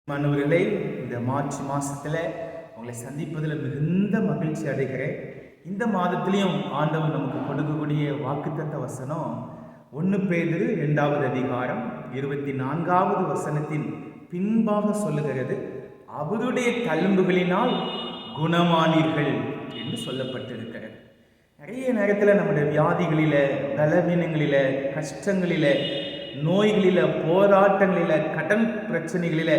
மாணவர்களே, இந்த மார்ச் மாதத்தில் உங்களை சந்திப்பதில் மிகுந்த மகிழ்ச்சி அடைகிறேன். இந்த மாதத்திலையும் ஆண்டவர் நமக்கு கொடுக்கக்கூடிய வாக்குத்தத்த வசனம் 1 பேதுரு 2வது அதிகாரம் 24வது வசனத்தின் பின்பாக சொல்லுகிறது, அவருடைய தழும்புகளினால் குணமானீர்கள் என்று சொல்லப்பட்டிருக்கிறது. நிறைய நேரத்தில் நம்முடைய வியாதிகளில், பலவீனங்களில், கஷ்டங்களில், நோய்களில், போராட்டங்களில், கடன் பிரச்சனைகளில்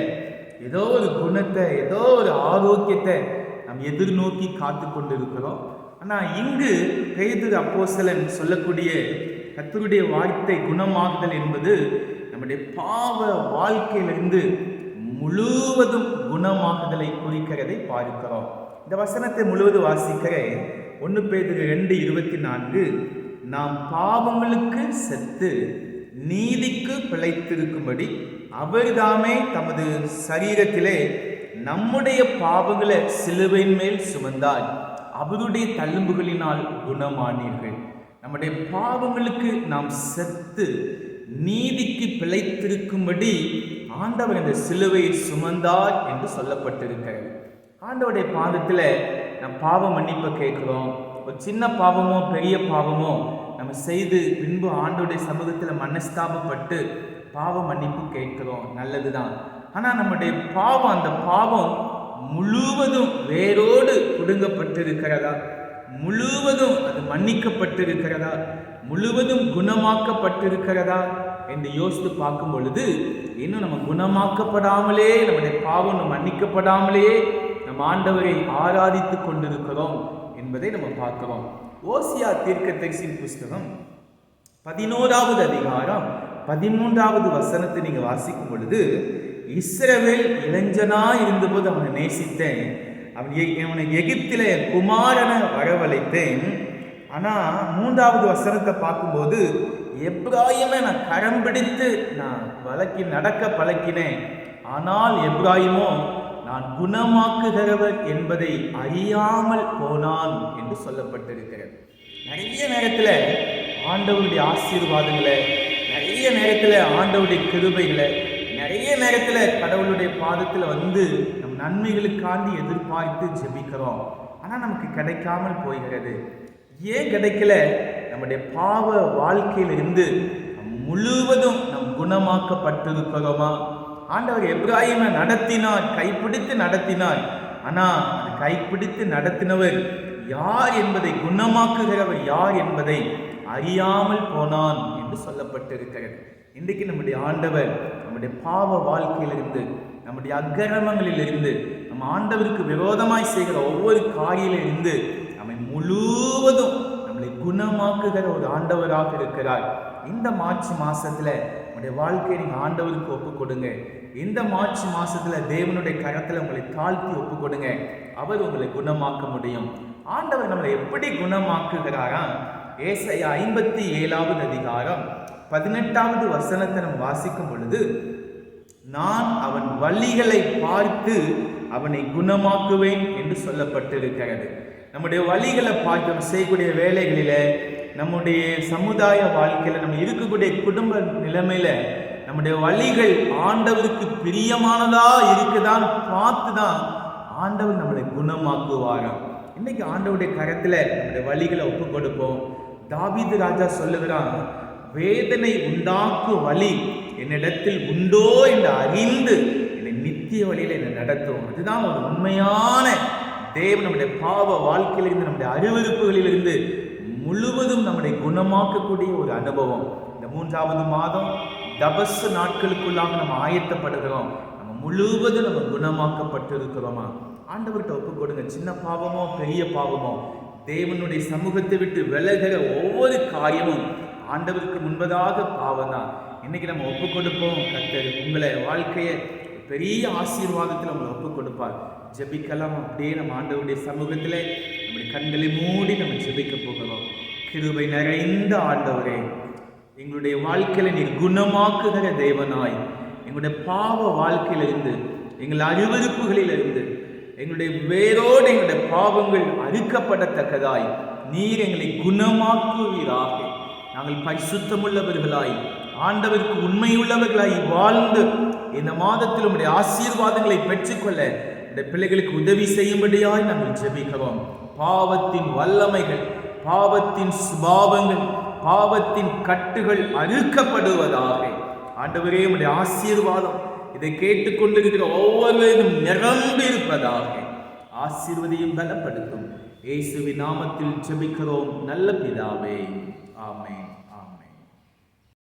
ஏதோ ஒரு குணத்தை, ஏதோ ஒரு ஆரோக்கியத்தை நாம் எதிர்நோக்கி காத்து கொண்டிருக்கிறோம். ஆனால் இங்கு பேதுரு அப்போஸ்தலன் சொல்லக்கூடிய கர்த்தருடைய வார்த்தை குணமாகுதல் என்பது நம்முடைய பாவ வாழ்க்கையிலிருந்து முழுவதும் குணமாகுதலை குறிக்கிறதை பார்க்கிறோம். இந்த வசனத்தை முழுவதும் வாசிக்கிறேன். 1 பேதுரு 2:24, நாம் பாவங்களுக்கு செத்து நீதிக்கு பிழைத்திருக்கும்படி அவர்தாமே தமது சரீரத்திலே நம்முடைய பாவங்களை சிலுவையின் மேல் சுமந்தார், அவருடைய தழும்புகளினால் குணமானீர்கள். நம்முடைய பாவங்களுக்கு நாம் செத்து நீதிக்கு பிழைத்திருக்கும்படி ஆண்டவர் இந்த சிலுவையை சுமந்தார் என்று சொல்லப்பட்டிருக்கிறது. ஆண்டவருடைய பாதத்தில் நம் பாவ மன்னிப்பை கேட்கிறோம். ஒரு சின்ன பாவமோ பெரிய பாவமோ நம்ம செய்து பின்பு ஆண்டவருடைய சமூகத்தில் மனஸ்தாபப்பட்டு பாவ மன்னிப்பு கேட்கிறோம், நல்லதுதான். ஆனால் நம்முடைய பாவம், அந்த பாவம் முழுவதும் வேரோடு பிடுங்கப்பட்டிருக்கிறதா, முழுவதும் அது மன்னிக்கப்பட்டிருக்கிறதா, முழுவதும் குணமாக்கப்பட்டிருக்கிறதா என்று யோசித்து பார்க்கும் பொழுது இன்னும் நம்ம குணமாக்கப்படாமலே, நம்முடைய பாவம் மன்னிக்கப்படாமலே நம்ம ஆண்டவரை ஆராதித்து கொண்டிருக்கிறோம் என்பதை நம்ம பார்க்கிறோம். ஓசியா தீர்க்கதரிசியின் புஸ்தகம் 11வது அதிகாரம் 13வது வசனத்தை நீங்க வாசிக்கும் பொழுது, இஸ்ரவேல் இளைஞனா இருந்தபோது அவனை நேசித்தேன், அவனை எகிப்தில குமாரனை வரவழைத்தேன். ஆனா 3வது வசனத்தை பார்க்கும்போது, எப்ராயிமை நான் கரம் பிடித்து நான் நடக்க பழக்கினேன், ஆனால் எப்ராயிமோ நான் குணமாக்குகிறவர் என்பதை அறியாமல் போனான் என்று சொல்லப்பட்டிருக்கிறது. நிறைய நேரத்தில் ஆண்டவருடைய ஆசீர்வாதங்களை, நிறைய நேரத்தில் ஆண்டவருடைய கிருபைகளை, நிறைய நேரத்தில் கடவுளுடைய பாதத்தில் வந்து நம் நன்மைகளுக்காண்டி எதிர்பார்த்து ஜெபிக்கிறோம். ஆனால் நமக்கு கிடைக்காமல் போகிறது. ஏன் கிடைக்கல? நம்முடைய பாவ வாழ்க்கையிலிருந்து முழுவதும் நம் குணமாக்கப்பட்டிருக்கிறோமா? ஆண்டவர் எப்ராயிமை நடத்தினார், கைப்பிடித்து நடத்தினார். ஆனால் அது கைப்பிடித்து நடத்தினவர் யார் என்பதை, குணமாக்குகிறவர் யார் என்பதை அறியாமல் போனான் என்று சொல்லப்பட்டிருக்கிறது. இன்றைக்கு நம்முடைய ஆண்டவர் நம்முடைய பாவ வாழ்க்கையிலிருந்து, நம்முடைய அக்கிரமங்களிலிருந்து, நம்ம ஆண்டவருக்கு விரோதமாய் செய்கிற ஒவ்வொரு காரியிலிருந்து நம்மை முழுவதும் நம்மளை குணமாக்குகிற ஒரு ஆண்டவராக இருக்கிறார். இந்த மார்ச் மாசத்துல உங்களுடைய வாழ்க்கையை நீங்கள் ஆண்டவருக்கு ஒப்பு கொடுங்க. இந்த மார்ச் மாசத்துல தேவனுடைய கரத்தில் உங்களை தாழ்த்தி ஒப்பு கொடுங்க. அவர் உங்களை குணமாக்க முடியும். ஆண்டவர் நம்மளை எப்படி குணமாக்குகிறாரா? ஏசாயா 57வது அதிகாரம் 18வது வசனத்தை நம்ம வாசிக்கும் பொழுது, நான் அவன் வழிகளை பார்த்து அவனை குணமாக்குவேன் என்று சொல்லப்பட்டிருக்கிறது. நம்முடைய வழிகளை பார்த்து நம்ம செய்யக்கூடிய வேலைகளில, நம்முடைய சமுதாய வாழ்க்கையில், நம்ம இருக்கக்கூடிய குடும்ப நிலைமையில நம்முடைய வழிகள் ஆண்டவருக்கு பிரியமானதா இருக்குதான்னு பார்த்து தான் ஆண்டவர் நம்மளை குணமாக்குவாராம். இன்னைக்கு ஆண்டவருடைய கரத்தில் நம்முடைய வழிகளை ஒப்பு கொடுப்போம். தாவீது ராஜா சொல்லுகிறான், வேதனை உண்டாக்கும் வழி என்னிடத்தில் உண்டோ என்று அறிந்து என்னை நித்திய வழியில் என்னை நடத்தும். அதுதான் ஒரு உண்மையான தேவன். நம்முடைய பாவ வாழ்க்கையிலிருந்து, நம்முடைய அருவருப்புகளிலிருந்து முழுவதும் நம்முடைய குணமாக்கக்கூடிய ஒரு அனுபவம். இந்த 3வது மாதம் தபசு நாட்களுக்குள்ளாக நம்ம ஆயத்தப்படுகிறோம். நம்ம முழுவதும் நம்ம குணமாக்கப்பட்டிருக்கிறோமா? ஆண்டவர்கிட்ட ஒப்பு கொடுங்க. சின்ன பாவமோ பெரிய பாவமோ, தேவனுடைய சமூகத்தை விட்டு விலகிற ஒவ்வொரு காரியமும் ஆண்டவருக்கு முன்பதாக பாவம் தான். இன்னைக்கு நம்ம ஒப்பு கொடுப்போம். கர்த்தர் உங்களை வாழ்க்கையை பெரிய ஆசீர்வாதத்தில் உங்களை ஒப்பு கொடுப்பார். ஜெபிக்கலாம். அப்படியே நம்ம ஆண்டவருடைய சமூகத்தில் நம்முடைய கண்களை மூடி நம்ம ஜெபிக்க போகிறோம். கிருபை நிறைந்த ஆண்டவரே, எங்களுடைய வாழ்க்கையில நீர் குணமாக்குகிற தேவனாய், எங்களுடைய பாவ வாழ்க்கையிலிருந்து, எங்கள் அருவருப்புகளிலிருந்து, எங்களுடைய வேரோடு எங்களுடைய பாவங்கள் அறுக்கப்படத்தக்கதாய் நீர் எங்களை குணமாக்குவீராக. நாங்கள் பரிசுத்தமுள்ளவர்களாய் ஆண்டவருக்கு உண்மையுள்ளவர்களாய் வாழ்ந்து இந்த மாதத்தில் உடைய ஆசீர்வாதங்களை பெற்றுக்கொள்ள இந்த பிள்ளைகளுக்கு உதவி செய்யும்படியாய் நாங்கள் ஜெபிக்கிறோம். பாவத்தின் வல்லமைகள், பாவத்தின் சுபாவங்கள், பாவத்தின் கட்டுகள் அறுக்கப்படுவதாக. ஆண்டவரே, உடைய ஆசீர்வாதம் இதை கேட்டுக்கொண்டிருக்கிற ஒவ்வொருவரும் நிரம்பி இருப்பதாக. ஆசீர்வதியும் பலப்படுத்தும். இயேசுவின் நாமத்தில் ஜெபிக்கிறோம் நல்ல பிதாவே, ஆமென்.